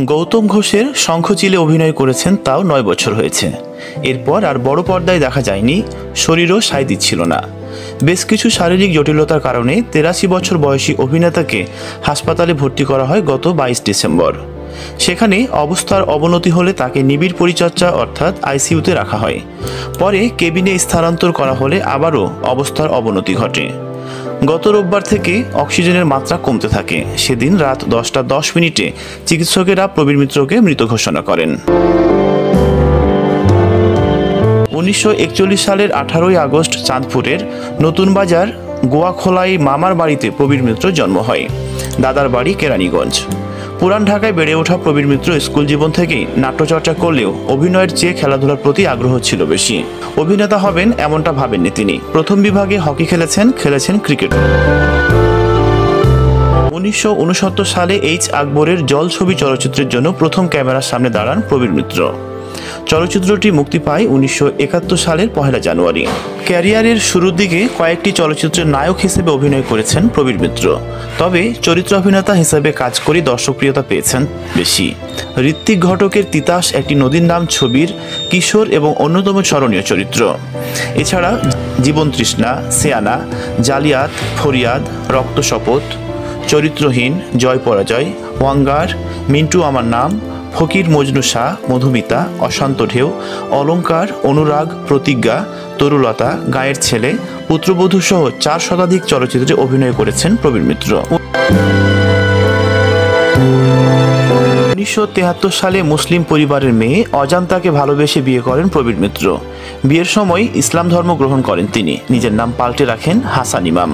গৌতম ঘোষের শঙ্খচিলে অভিনয় করেছেন, তাও 9 বছর হয়েছে। এরপর আর বড় পর্দায় দেখা যায়নি, শরীরও সায় দিচ্ছিল না। বেশ কিছু শারীরিক জটিলতার কারণে 83 বছর বয়সী অভিনেতাকে হাসপাতালে ভর্তি করা হয় গত 22 ডিসেম্বর। সেখানে অবস্থার অবনতি হলে তাকে নিবিড় পরিচর্যা অর্থাৎ আইসিইউতে রাখা হয়। পরে কেবিনে স্থানান্তর করা হলে আবারও অবস্থার অবনতি ঘটে। গত রোববার থেকে অক্সিজেনের মাত্রা কমতে থাকে। সেদিন রাত 10টা 10 মিনিটে চিকিৎসকেরা প্রবীর মিত্রকে মৃত ঘোষণা করেন। 1941 সালের 18ই আগস্ট চাঁদপুরের নতুন বাজার গোয়াখোলাই মামার বাড়িতে প্রবীর মিত্র জন্ম হয়। দাদার বাড়ি কেরানীগঞ্জ। পুরান ঢাকায় বেড়ে ওঠা প্রবীর মিত্র স্কুল জীবন থেকেই নাট্যচর্চা করলেও অভিনয়ের চেয়ে খেলাধুলার প্রতি আগ্রহ ছিল বেশি। অভিনেতা হবেন এমনটা ভাবেননি তিনি। প্রথম বিভাগে হকি খেলেছেন ক্রিকেট। 1969 সালে এইচ আকবরের জল ছবি চলচ্চিত্রের জন্য প্রথম ক্যামেরার সামনে দাঁড়ান প্রবীর মিত্র। চলচ্চিত্রটি মুক্তি পায় 1971 সালের 1 জানুয়ারি। ক্যারিয়ারের শুরুর দিকে কয়েকটি চলচ্চিত্রের নায়ক হিসেবে অভিনয় করেছেন প্রবীর মিত্র, তবে চরিত্র অভিনেতা হিসেবে কাজ করে দর্শকপ্রিয়তা পেয়েছেন বেশি। ঋত্বিক ঘটকের তিতাস একটি নদীর নাম ছবির কিশোর এবং অন্যতম স্মরণীয় চরিত্র। এছাড়া জীবন তৃষ্ণা, সেয়ানা, জালিয়াত, ফরিয়াদ, রক্ত শপথ, চরিত্রহীন, জয় পরাজয়, ওয়াঙ্গার, মিন্টু আমার নাম, ফকির মজনু শাহ, মধুমিতা, অশান্ত ঢেউ, অলঙ্কার, অনুরাগ, প্রতিজ্ঞা, তরুলতা, গায়ের ছেলে, পুত্রবধূ সহ 4 শতাধিক চলচ্চিত্রে অভিনয় করেছেন প্রবীর মিত্র। 1973 সালে মুসলিম পরিবারের মেয়ে অজান্তাকে ভালোবেসে বিয়ে করেন প্রবীর মিত্র। বিয়ের সময় ইসলাম ধর্ম গ্রহণ করেন তিনি। নিজের নাম পাল্টে রাখেন হাসান ইমাম।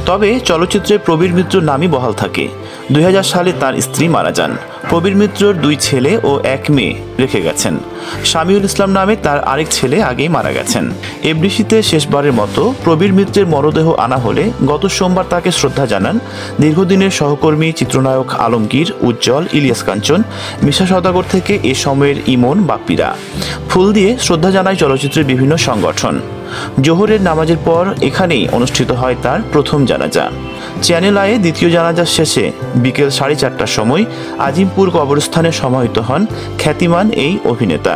তবে চলচ্চিত্রে প্রবীর মিত্র নামই বহাল থাকে। 2000 সালে তার স্ত্রী মারা যান। প্রবীর মিত্রর 2 ছেলে ও 1 মেয়ে রেখে গেছেন। শামিউল ইসলাম নামে তার আরেক ছেলে আগেই মারা গেছেন। এফডিসিতে শেষবারের মতো প্রবীর মিত্রের মরদেহ আনা হলে গত সোমবার তাকে শ্রদ্ধা জানান দীর্ঘদিনের সহকর্মী চিত্রনায়ক আলমগীর, উজ্জ্বল, ইলিয়াস কাঞ্চন, মিশা সওদাগর থেকে এ সময়ের ইমন, বাপ্পিরা। ফুল দিয়ে শ্রদ্ধা জানায় চলচ্চিত্রের বিভিন্ন সংগঠন। জোহরের নামাজের পর এখানেই অনুষ্ঠিত হয় তার প্রথম জানাজা। চ্যানেল আয়ে দ্বিতীয় জানাজা শেষে বিকেল 4:30টার সময় আজিমপুর কবরস্থানে সমাহিত হন খ্যাতিমান এই অভিনেতা।